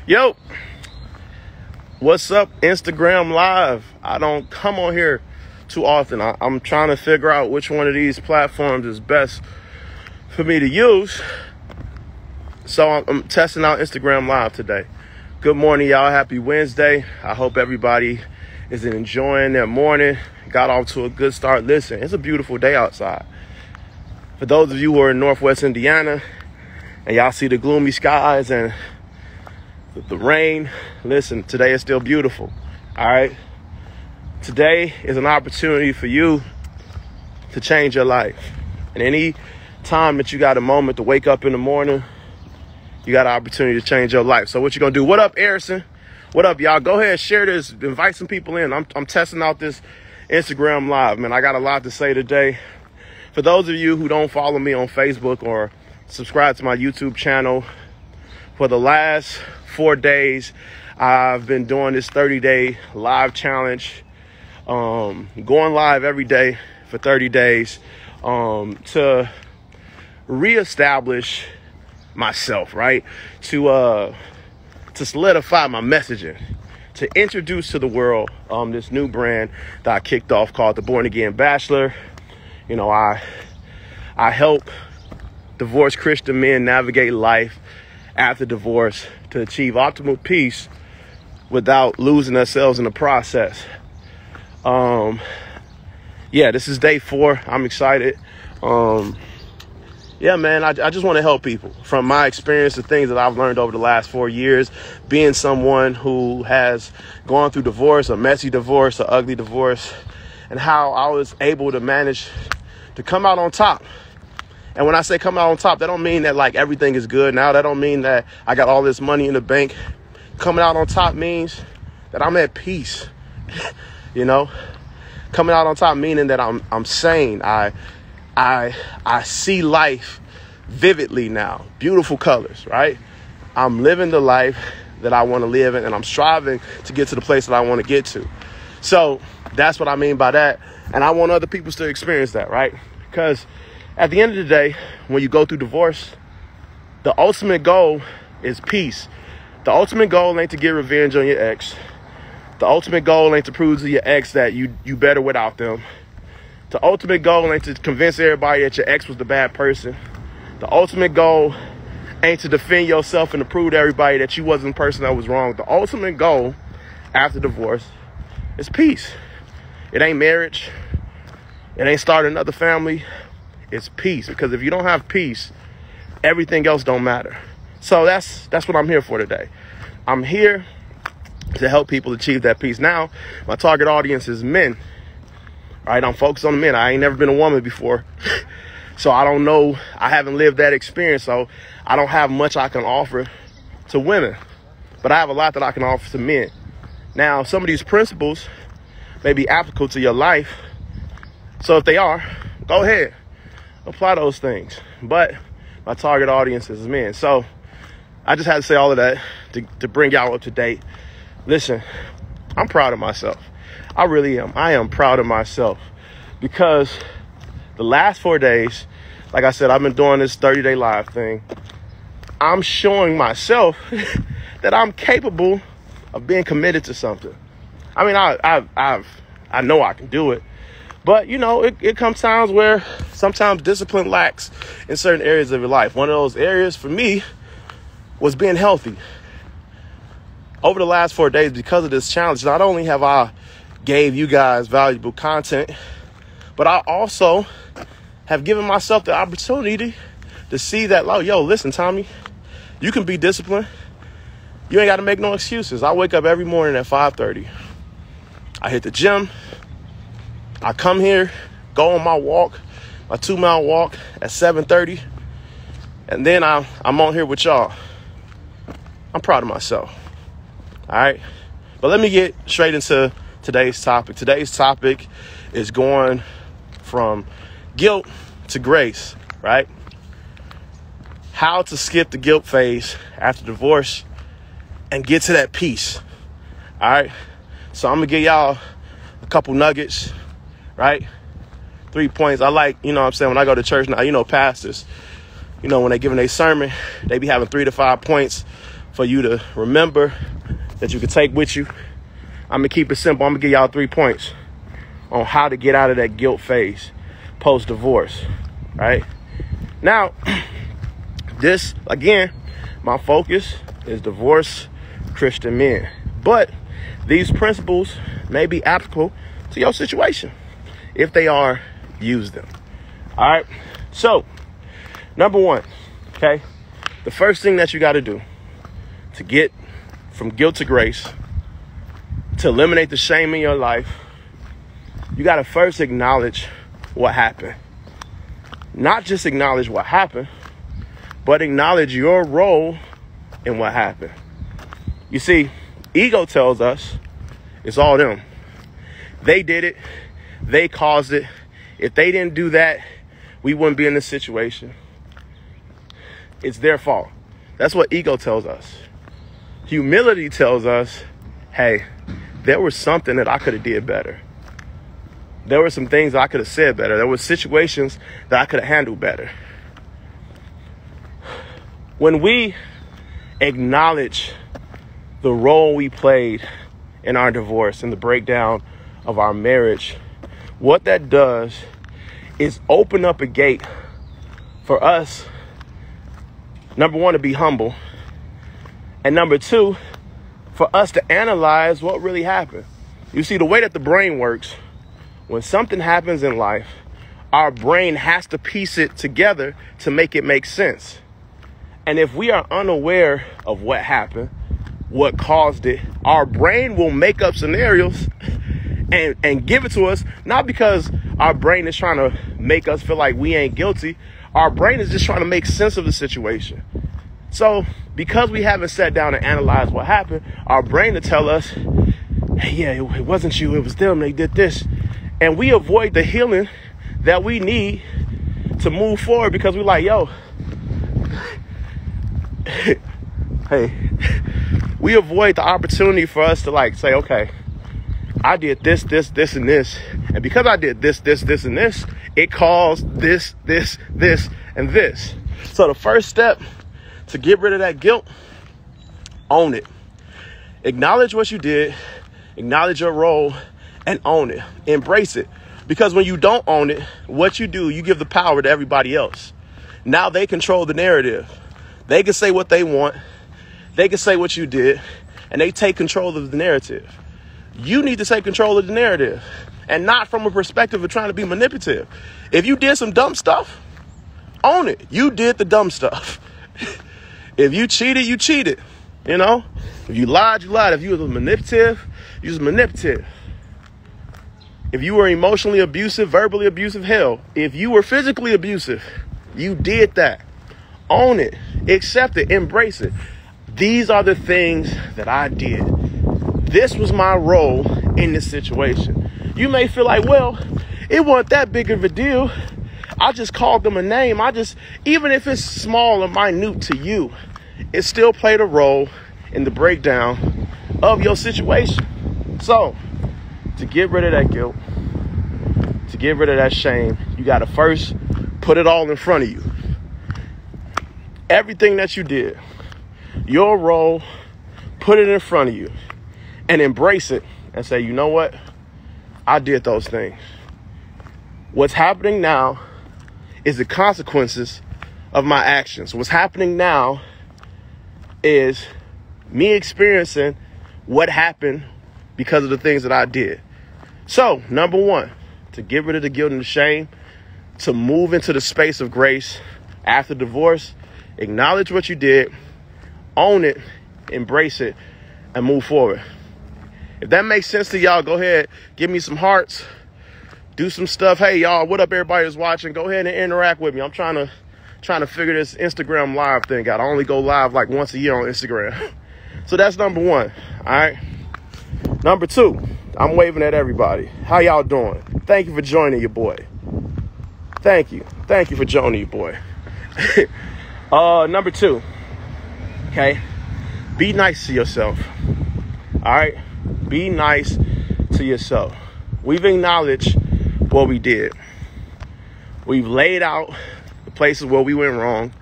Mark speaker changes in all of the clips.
Speaker 1: Yo, what's up, Instagram Live? I don't come on here too often. I'm trying to figure out which one of these platforms is best for me to use. So I'm testing out Instagram Live today. Good morning, y'all. Happy Wednesday. I hope everybody is enjoying their morning. Got off to a good start. Listen, it's a beautiful day outside. For those of you who are in Northwest Indiana and y'all see the gloomy skies and the rain, listen, today is still beautiful. All right. Today is an opportunity for you to change your life. And any time that you got a moment to wake up in the morning, you got an opportunity to change your life. So what you gonna do? What up, Harrison? What up, y'all? Go ahead, share this, invite some people in. I'm testing out this Instagram Live, man. I got a lot to say today. For those of you who don't follow me on Facebook or subscribe to my YouTube channel, for the last 4 days, I've been doing this 30-day live challenge, going live every day for 30 days to reestablish myself, right? To solidify my messaging, to introduce to the world this new brand that I kicked off called the Born Again Bachelor. You know, I help divorced Christian men navigate life after divorce to achieve optimal peace without losing themselves in the process. Yeah, this is day 4. I'm excited. Yeah, man, I just want to help people from my experience, the things that I've learned over the last 4 years, being someone who has gone through divorce, a messy divorce, an ugly divorce, and how I was able to manage to come out on top. And when I say come out on top, that don't mean that like everything is good now. That don't mean that I got all this money in the bank. Coming out on top means that I'm at peace. You know, coming out on top meaning that I'm sane. I see life vividly now. Beautiful colors, right? I'm living the life that I want to live in, and I'm striving to get to the place that I want to get to. So that's what I mean by that. And I want other people to experience that, right? Because at the end of the day, when you go through divorce, the ultimate goal is peace. The ultimate goal ain't to get revenge on your ex. The ultimate goal ain't to prove to your ex that you better without them. The ultimate goal ain't to convince everybody that your ex was the bad person. The ultimate goal ain't to defend yourself and to prove to everybody that you wasn't the person that was wrong. The ultimate goal after divorce is peace. It ain't marriage. It ain't starting another family. It's peace. Because if you don't have peace, everything else don't matter. So that's what I'm here for today. I'm here to help people achieve that peace. Now, my target audience is men. All right, I'm focused on the men. I ain't never been a woman before. So I don't know. I haven't lived that experience. So I don't have much I can offer to women. But I have a lot that I can offer to men. Now, some of these principles may be applicable to your life. So if they are, go ahead. Apply those things. But my target audience is men. So I just had to say all of that to bring y'all up to date. Listen, I'm proud of myself. I really am. I am proud of myself because the last 4 days, like I said, I've been doing this 30-day live thing. I'm showing myself that I'm capable of being committed to something. I mean, I know I can do it. But, you know, it comes times where sometimes discipline lacks in certain areas of your life. One of those areas for me was being healthy. Over the last 4 days, because of this challenge, not only have I gave you guys valuable content, but I also have given myself the opportunity to see that, oh, yo, listen, Tommy, you can be disciplined. You ain't got to make no excuses. I wake up every morning at 5:30. I hit the gym. I come here, go on my walk, my 2-mile walk at 7:30. And then I'm on here with y'all. I'm proud of myself. All right. But let me get straight into today's topic. Today's topic is going from guilt to grace, right? How to skip the guilt phase after divorce and get to that peace. All right. So I'm going to give y'all a couple nuggets, right? 3 points. I like, you know what I'm saying, when I go to church now, you know, pastors, you know, when they giving a sermon, they be having 3 to 5 points for you to remember that you can take with you. I'm going to keep it simple. I'm going to give y'all 3 points on how to get out of that guilt phase post-divorce, right? Now, this, again, my focus is divorced Christian men. But these principles may be applicable to your situation. If they are, use them. All right? So, number 1, okay? The first thing that you got to do to get from guilt to grace, to eliminate the shame in your life, you got to first acknowledge what happened. Not just acknowledge what happened, but acknowledge your role in what happened. You see, ego tells us it's all them. They did it. They caused it. If they didn't do that, we wouldn't be in this situation. It's their fault. That's what ego tells us. Humility tells us, hey, there was something that I could have did better. There were some things I could have said better. There were situations that I could have handled better. When we acknowledge the role we played in our divorce and the breakdown of our marriage, what that does is open up a gate for us, number 1, to be humble, and number 2, for us to analyze what really happened. You see, the way that the brain works, when something happens in life, our brain has to piece it together to make it make sense. And if we are unaware of what happened, what caused it, our brain will make up scenarios and give it to us, not because our brain is trying to make us feel like we ain't guilty. Our brain is just trying to make sense of the situation. So because we haven't sat down and analyzed what happened, our brain will tell us, hey, yeah, it wasn't you, it was them, they did this. And we avoid the healing that we need to move forward because we're like, yo, hey, we avoid the opportunity for us to like say, okay, I did this, and this. And because I did this, and this, it caused this, and this. So the first step to get rid of that guilt, own it. Acknowledge what you did, acknowledge your role, and own it. Embrace it. Because when you don't own it, what you do, you give the power to everybody else. Now they control the narrative. They can say what they want. They can say what you did, and they take control of the narrative. You need to take control of the narrative, and not from a perspective of trying to be manipulative. If you did some dumb stuff, own it. You did the dumb stuff. If you cheated, you cheated. You know, if you lied, you lied. If you were manipulative, you was manipulative. If you were emotionally abusive, verbally abusive, hell, if you were physically abusive, you did that. Own it. Accept it. Embrace it. These are the things that I did. This was my role in this situation. You may feel like, well, it wasn't that big of a deal. I just called them a name. Even if it's small or minute to you, it still played a role in the breakdown of your situation. So, to get rid of that guilt, to get rid of that shame, you got to first put it all in front of you. Everything that you did, your role, put it in front of you and embrace it and say, you know what? I did those things. What's happening now is the consequences of my actions. What's happening now is me experiencing what happened because of the things that I did. So, number 1, to get rid of the guilt and the shame, to move into the space of grace after divorce, acknowledge what you did, own it, embrace it, and move forward. If that makes sense to y'all, go ahead, give me some hearts, do some stuff. Hey, y'all, what up, everybody who's watching? Go ahead and interact with me. I'm trying to figure this Instagram live thing out. I only go live like once a year on Instagram. So that's number 1, all right? Number 2, I'm waving at everybody. How y'all doing? Thank you for joining your boy. Thank you. Thank you for joining your boy. Number 2, okay? Be nice to yourself, all right? Be nice to yourself. We've acknowledged what we did. We've laid out the places where we went wrong.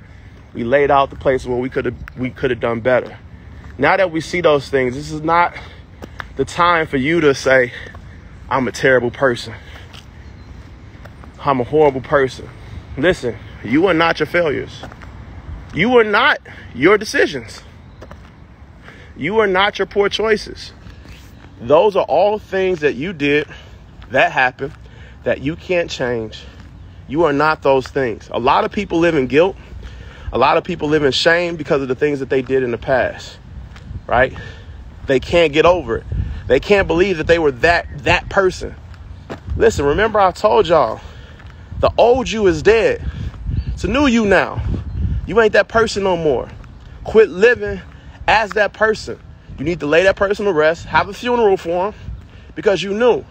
Speaker 1: We laid out the places where we could have done better. Now that we see those things, this is not the time for you to say, I'm a terrible person. I'm a horrible person. Listen, you are not your failures. You are not your decisions. You are not your poor choices. Those are all things that you did, that happened, that you can't change. You are not those things. A lot of people live in guilt. A lot of people live in shame because of the things that they did in the past, right? They can't get over it. They can't believe that they were that person. Listen, remember I told y'all, the old you is dead. It's a new you now. You ain't that person no more. Quit living as that person. You need to lay that person to rest, have a funeral for him, because you knew.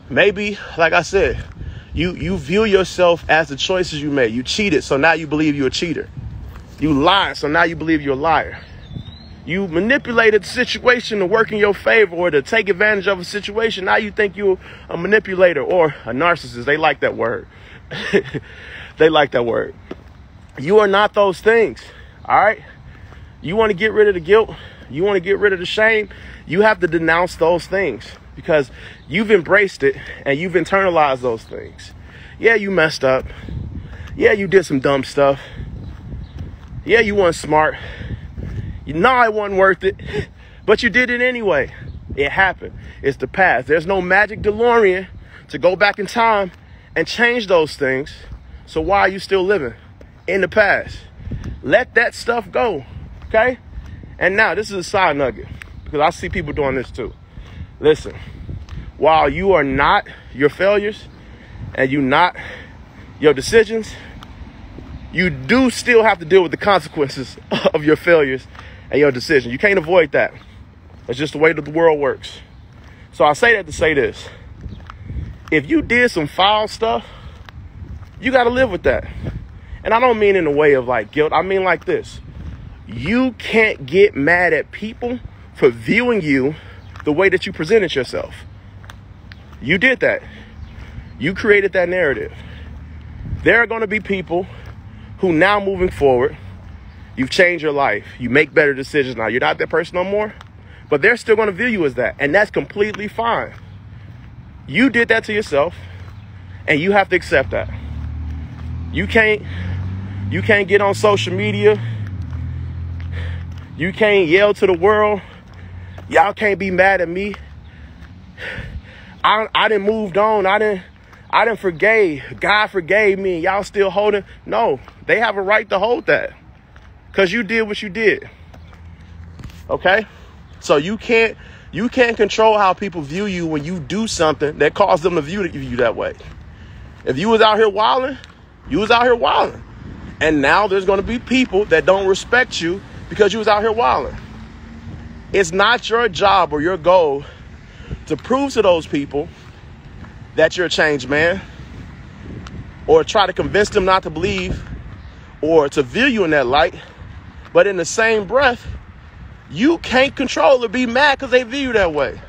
Speaker 1: Maybe, like I said, you view yourself as the choices you made. You cheated, so now you believe you're a cheater. You lied, so now you believe you're a liar. You manipulated the situation to work in your favor or to take advantage of a situation. Now you think you're a manipulator or a narcissist. They like that word. They like that word. You are not those things. All right. You want to get rid of the guilt. You want to get rid of the shame. You have to denounce those things because you've embraced it and you've internalized those things. Yeah, you messed up. Yeah, you did some dumb stuff. Yeah, you weren't smart. You know it wasn't worth it, but you did it anyway. It happened. It's the past. There's no magic DeLorean to go back in time and change those things. So why are you still living in the past? Let that stuff go, okay? And now this is a side nugget because I see people doing this too. Listen, while you are not your failures and you not your decisions, you do still have to deal with the consequences of your failures and your decision. You can't avoid that. It's just the way that the world works. So I say that to say this. If you did some foul stuff, you got to live with that. And I don't mean in the way of like guilt. I mean like this. You can't get mad at people for viewing you the way that you presented yourself. You did that. You created that narrative. There are going to be people who now moving forward, you've changed your life. You make better decisions now. You're not that person no more, but they're still going to view you as that. And that's completely fine. You did that to yourself and you have to accept that. You can't get on social media. You can't yell to the world. Y'all can't be mad at me. I done moved on. I done forgave. God forgave me. Y'all still holding. No, they have a right to hold that because you did what you did. Okay? So you can't control how people view you when you do something that caused them to view you that way. If you was out here wilding, you was out here wilding. And now there's going to be people that don't respect you because you was out here wilding. It's not your job or your goal to prove to those people that you're a changed man or try to convince them not to believe or to view you in that light. But in the same breath, you can't control or be mad because they view you that way.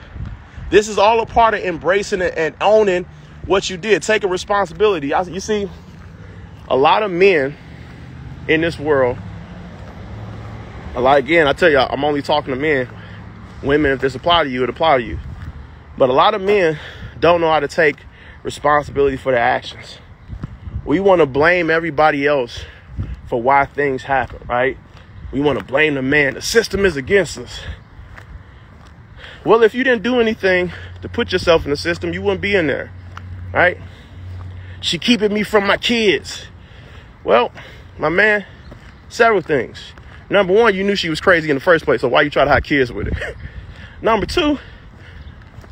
Speaker 1: This is all a part of embracing it and owning what you did, taking responsibility. You see, a lot of men in this world, again, I tell y'all, I'm only talking to men. Women, if this apply to you, it apply to you. But a lot of men don't know how to take responsibility for their actions. We want to blame everybody else for why things happen, right? We want to blame the man. The system is against us. Well, if you didn't do anything to put yourself in the system, you wouldn't be in there, right? She keeping me from my kids. Well, my man, several things. Number one, you knew she was crazy in the first place, so why you try to have kids with her? Number two,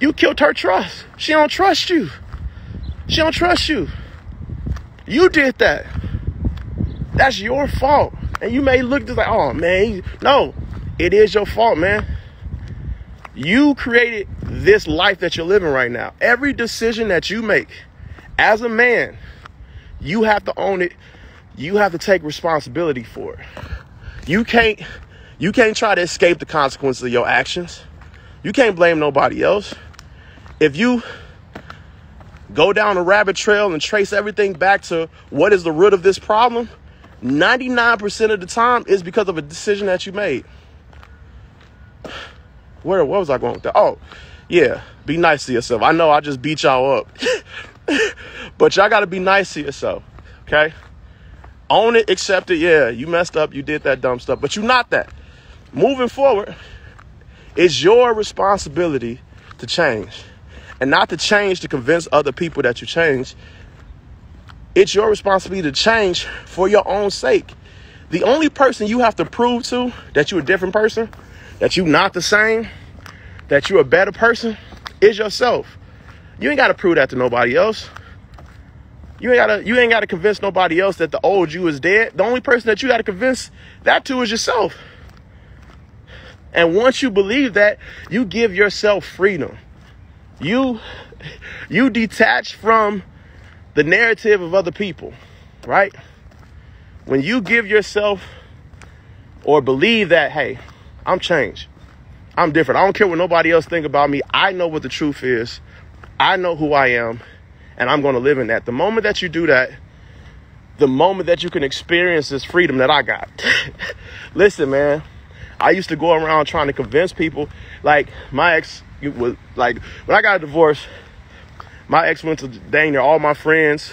Speaker 1: you killed her trust. She don't trust you. She don't trust you. You did that. That's your fault. And you may look just like, oh, man. No, it is your fault, man. You created this life that you're living right now. Every decision that you make as a man, you have to own it. You have to take responsibility for it. You can't try to escape the consequences of your actions. You can't blame nobody else. If you go down a rabbit trail and trace everything back to what is the root of this problem, 99% of the time is because of a decision that you made. What was I going with that? Oh, yeah. Be nice to yourself. I know I just beat y'all up. But y'all got to be nice to yourself. Okay? Own it, accept it. Yeah, you messed up. You did that dumb stuff. But you're not that. Moving forward, it's your responsibility to change. And not to change to convince other people that you change. It's your responsibility to change for your own sake. The only person you have to prove to that you're a different person, that you're not the same, that you're a better person, is yourself. You ain't got to prove that to nobody else. You ain't got to convince nobody else that the old you is dead. The only person that you got to convince that to is yourself. And once you believe that, you give yourself freedom. You detach from the narrative of other people, right? When you give yourself or believe that, hey, I'm changed. I'm different. I don't care what nobody else think about me. I know what the truth is. I know who I am, and I'm going to live in that. The moment that you do that, the moment that you can experience this freedom that I got. Listen, man, I used to go around trying to convince people. Like my ex was like, when I got a divorce, my ex went to dang near all my friends,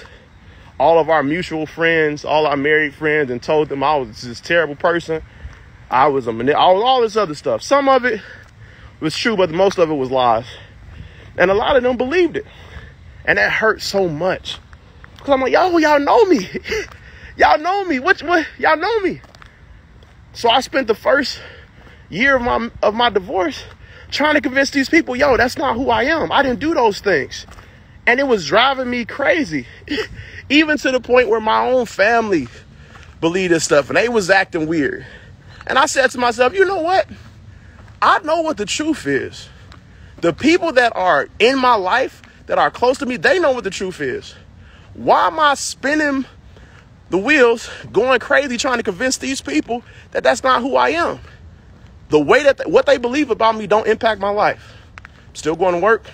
Speaker 1: all of our mutual friends, all our married friends, and told them I was this terrible person. I was all this other stuff. Some of it was true, but most of it was lies. And a lot of them believed it. And that hurt so much. Because I'm like, y'all know me. Y'all know me. What? Y'all know me. So I spent the first year of my divorce trying to convince these people, yo, that's not who I am. I didn't do those things. And it was driving me crazy. Even to the point where my own family believed this stuff. And they was acting weird. And I said to myself, you know what? I know what the truth is. The people that are in my life, that are close to me, they know what the truth is. Why am I spinning the wheels, going crazy, trying to convince these people that that's not who I am? The way that what they believe about me don't impact my life. Still going to work,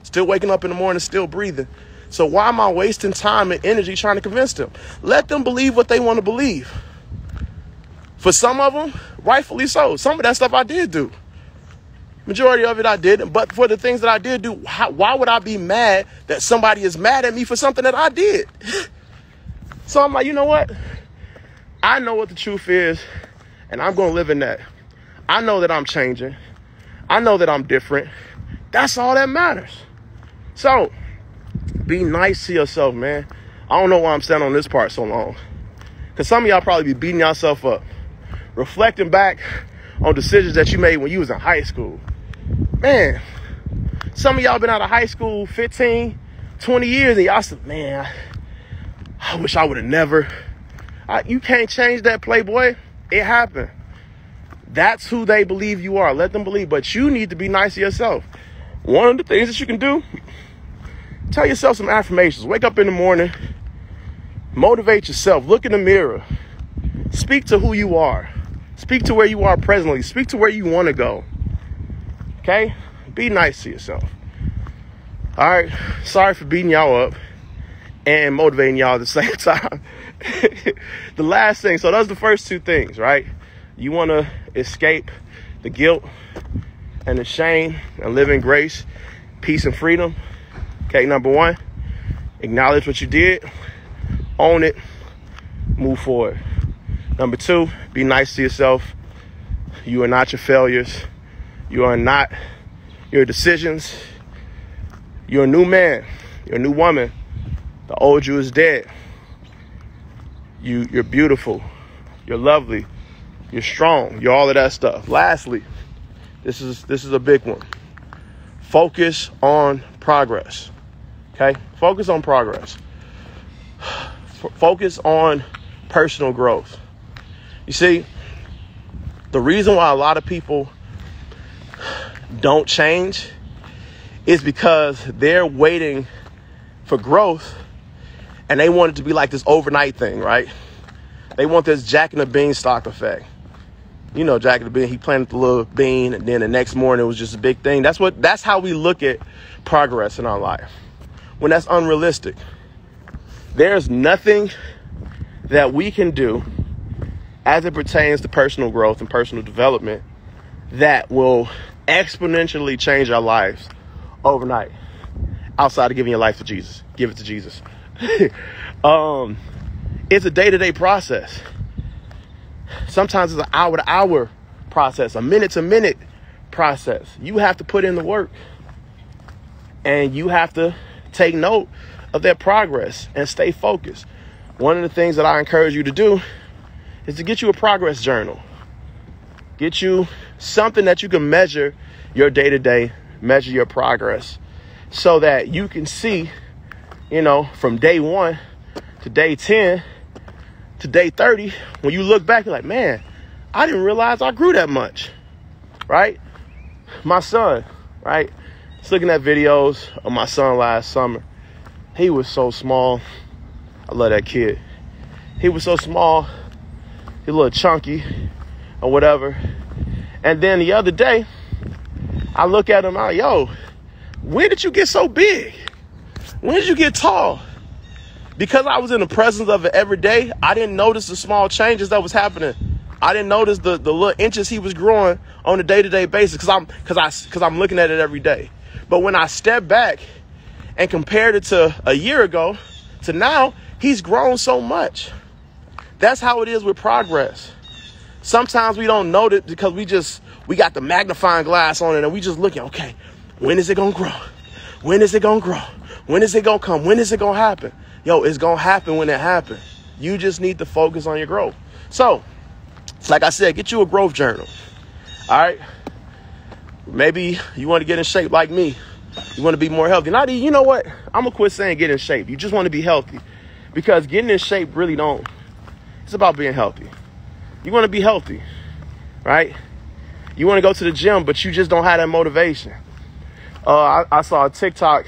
Speaker 1: still waking up in the morning, still breathing. So why am I wasting time and energy trying to convince them? Let them believe what they want to believe. For some of them, rightfully so. Some of that stuff I did do. Majority of it I didn't. But for the things that I did do, why would I be mad that somebody is mad at me for something that I did? So I'm like, you know what? I know what the truth is, and I'm going to live in that. I know that I'm changing. I know that I'm different. That's all that matters. So be nice to yourself, man. I don't know why I'm standing on this part so long. Because some of y'all probably be beating yourself up. Reflecting back on decisions that you made when you was in high school. Man, some of y'all been out of high school 15, 20 years, and y'all said, man, I wish I would have never. You can't change that, playboy. It happened. That's who they believe you are. Let them believe. But you need to be nice to yourself. One of the things that you can do, tell yourself some affirmations. Wake up in the morning. Motivate yourself. Look in the mirror. Speak to who you are. Speak to where you are presently. Speak to where you want to go. Okay? Be nice to yourself. All right. Sorry for beating y'all up and motivating y'all at the same time. The last thing. So those are the first two things, right? You want to escape the guilt and the shame and live in grace, peace, and freedom. Okay, number one, acknowledge what you did. Own it. Move forward. Number two, be nice to yourself. You are not your failures. You are not your decisions. You're a new man. You're a new woman. The old you is dead. You're beautiful. You're lovely. You're strong. You're all of that stuff. Lastly, this is a big one. Focus on progress. Okay? Focus on progress. Focus on personal growth. You see, the reason why a lot of people don't change is because they're waiting for growth and they want it to be like this overnight thing, right? They want this Jack and the Beanstalk effect. You know, Jack and the Bean, he planted the little bean and then the next morning it was just a big thing. That's how we look at progress in our life, when that's unrealistic. There's nothing that we can do as it pertains to personal growth and personal development that will exponentially change our lives overnight, outside of giving your life to Jesus. Give it to Jesus. It's a day-to-day process. Sometimes it's an hour-to-hour process, a minute-to-minute process. You have to put in the work, and you have to take note of that progress and stay focused. One of the things that I encourage you to do is to get you a progress journal. Get you something that you can measure your day-to-day, measure your progress, so that you can see, from day 1 to day 10 to day 30, when you look back, you're like, man, I didn't realize I grew that much, right? My son, right? I was looking at videos of my son last summer. He was so small. I love that kid. He was so small. He a little chunky or whatever. And then the other day, I look at him, I'm like, yo, when did you get so big? When did you get tall? Because I was in the presence of it every day, I didn't notice the small changes that was happening. I didn't notice the little inches he was growing on a day-to-day basis because I'm looking at it every day. But when I step back and compared it to a year ago to now, he's grown so much. That's how it is with progress. Sometimes we don't know it because we got the magnifying glass on it and we just looking, okay, when is it going to grow? When is it going to grow? When is it going to come? When is it going to happen? Yo, it's going to happen when it happens. You just need to focus on your growth. So, like I said, get you a growth journal. All right. Maybe you want to get in shape like me. You want to be more healthy. You know what? I'm going to quit saying get in shape. You just want to be healthy. Because getting in shape really don't. It's about being healthy. You want to be healthy, right? You want to go to the gym, but you just don't have that motivation. I saw a TikTok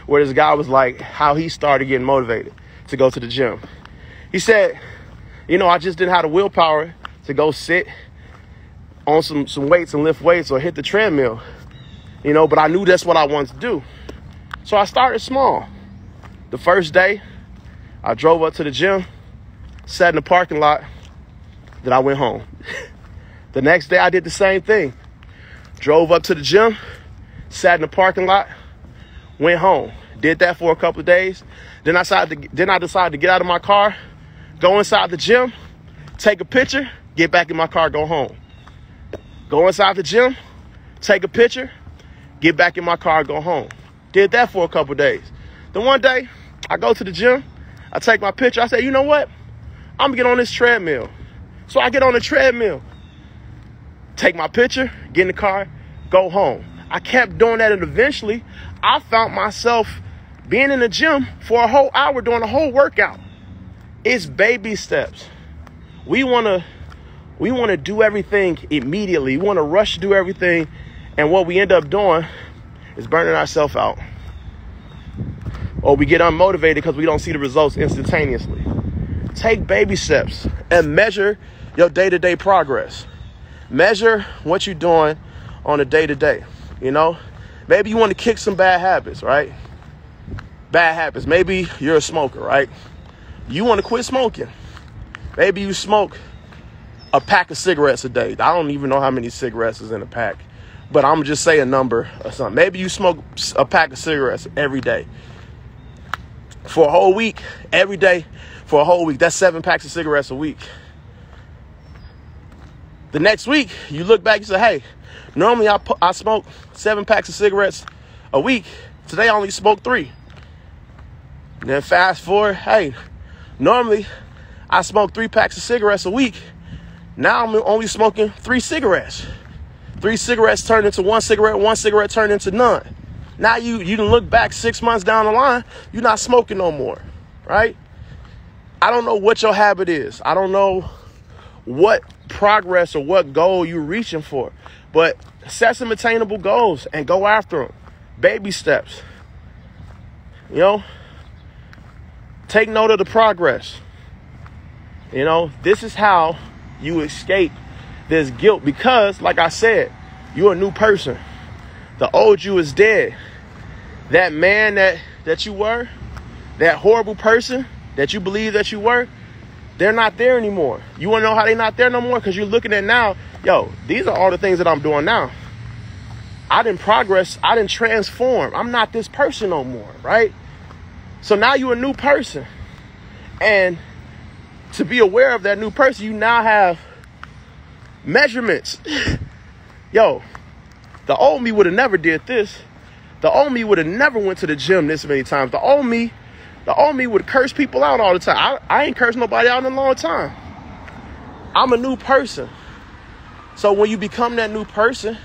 Speaker 1: where this guy was like how he started getting motivated to go to the gym. He said, I just didn't have the willpower to go sit on some weights and lift weights or hit the treadmill, but I knew that's what I wanted to do. So I started small. The first day, I drove up to the gym, sat in the parking lot, then I went home. The next day, I did the same thing. Drove up to the gym, sat in the parking lot, went home. Did that for a couple of days. Then I decided to get out of my car, go inside the gym, take a picture, get back in my car, go home. Go inside the gym, take a picture, get back in my car, go home. Did that for a couple of days. Then one day, I go to the gym, I take my picture, I say, you know what? I'm gonna get on this treadmill. So I get on the treadmill, take my picture, get in the car, go home. I kept doing that, and eventually I found myself being in the gym for a whole hour doing a whole workout. It's baby steps. We want to do everything immediately. We want to rush to do everything, and what we end up doing is burning ourselves out. Or we get unmotivated because we don't see the results instantaneously. Take baby steps and measure your day-to-day progress. Measure what you're doing on a day-to-day. Maybe you want to kick some bad habits, right? Bad habits. Maybe you're a smoker, right? You want to quit smoking. Maybe you smoke a pack of cigarettes a day. I don't even know how many cigarettes is in a pack, but I'm just say a number or something. Maybe you smoke a pack of cigarettes every day for a whole week, every day for a whole week. That's 7 packs of cigarettes a week. The next week, you look back and say, hey, normally I smoke 7 packs of cigarettes a week. Today I only smoked 3. And then fast forward, hey, normally I smoke 3 packs of cigarettes a week. Now I'm only smoking 3 cigarettes. 3 cigarettes turned into 1 cigarette, 1 cigarette turned into none. Now you can look back 6 months down the line, you're not smoking no more, right? I don't know what your habit is. I don't know what progress or what goal you're reaching for, but set some attainable goals and go after them. Baby steps. Take note of the progress. This is how you escape this guilt, because like I said, you're a new person. The old you is dead. That man that you were, that horrible person that you believe that you were, they're not there anymore. You want to know how they're not there no more? Because you're looking at now, yo, these are all the things that I'm doing now. I didn't progress. I didn't transform. I'm not this person no more, right? So now you're a new person. And to be aware of that new person, you now have measurements. Yo, the old me would have never did this. The old me would have never went to the gym this many times. The old me would curse people out all the time. I ain't cursed nobody out in a long time. I'm a new person. So when you become that new person,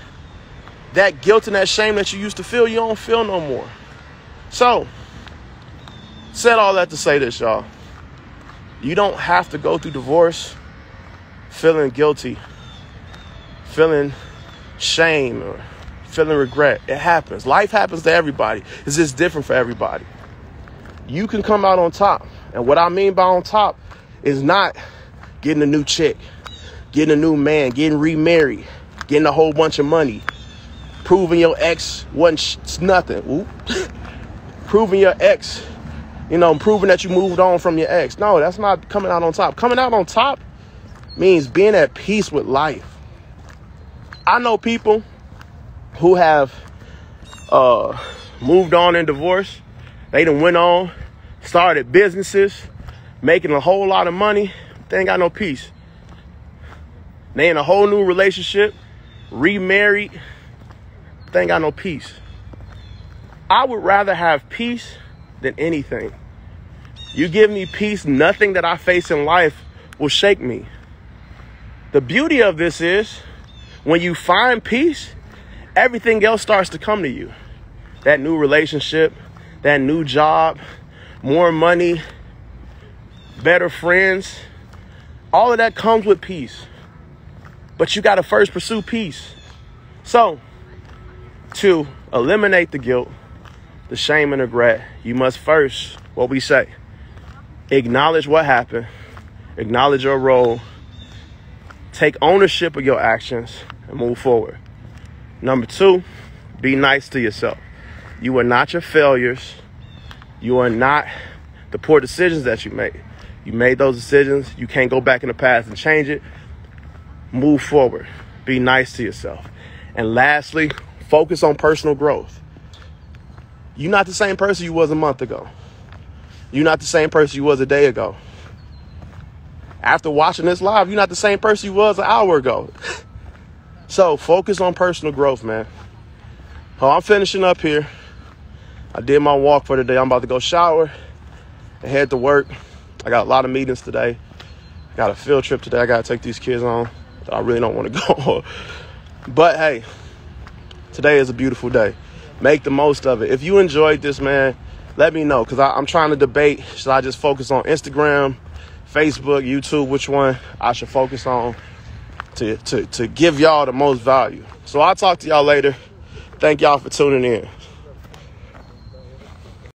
Speaker 1: that guilt and that shame that you used to feel, you don't feel no more. So, said all that to say this, y'all. You don't have to go through divorce feeling guilty, feeling shame, or feeling regret. It happens. Life happens to everybody. It's just different for everybody. You can come out on top. And what I mean by on top is not getting a new chick, getting a new man, getting remarried, getting a whole bunch of money, proving your ex wasn't nothing. Proving your ex, proving that you moved on from your ex. No, that's not coming out on top. Coming out on top means being at peace with life. I know people who have moved on in divorce. They done went on, started businesses, making a whole lot of money. They ain't got no peace. They in a whole new relationship, remarried. They ain't got no peace. I would rather have peace than anything. You give me peace, nothing that I face in life will shake me. The beauty of this is when you find peace, everything else starts to come to you. That new relationship, that new job, more money, better friends, all of that comes with peace. But you got to first pursue peace. So, to eliminate the guilt, the shame and regret, you must first, what we say, acknowledge what happened, acknowledge your role, take ownership of your actions, and move forward. Number 2, be nice to yourself. You are not your failures. You are not the poor decisions that you made. You made those decisions. You can't go back in the past and change it. Move forward. Be nice to yourself. And lastly, focus on personal growth. You're not the same person you was a month ago. You're not the same person you was a day ago. After watching this live, you're not the same person you was an hour ago. So focus on personal growth, man. Oh, I'm finishing up here. I did my walk for the day. I'm about to go shower and head to work. I got a lot of meetings today. Got a field trip today I got to take these kids on that I really don't want to go on. But hey, today is a beautiful day. Make the most of it. If you enjoyed this, man, let me know, because I'm trying to debate. Should I just focus on Instagram, Facebook, YouTube? Which one I should focus on to give y'all the most value? So I'll talk to y'all later. Thank y'all for tuning in.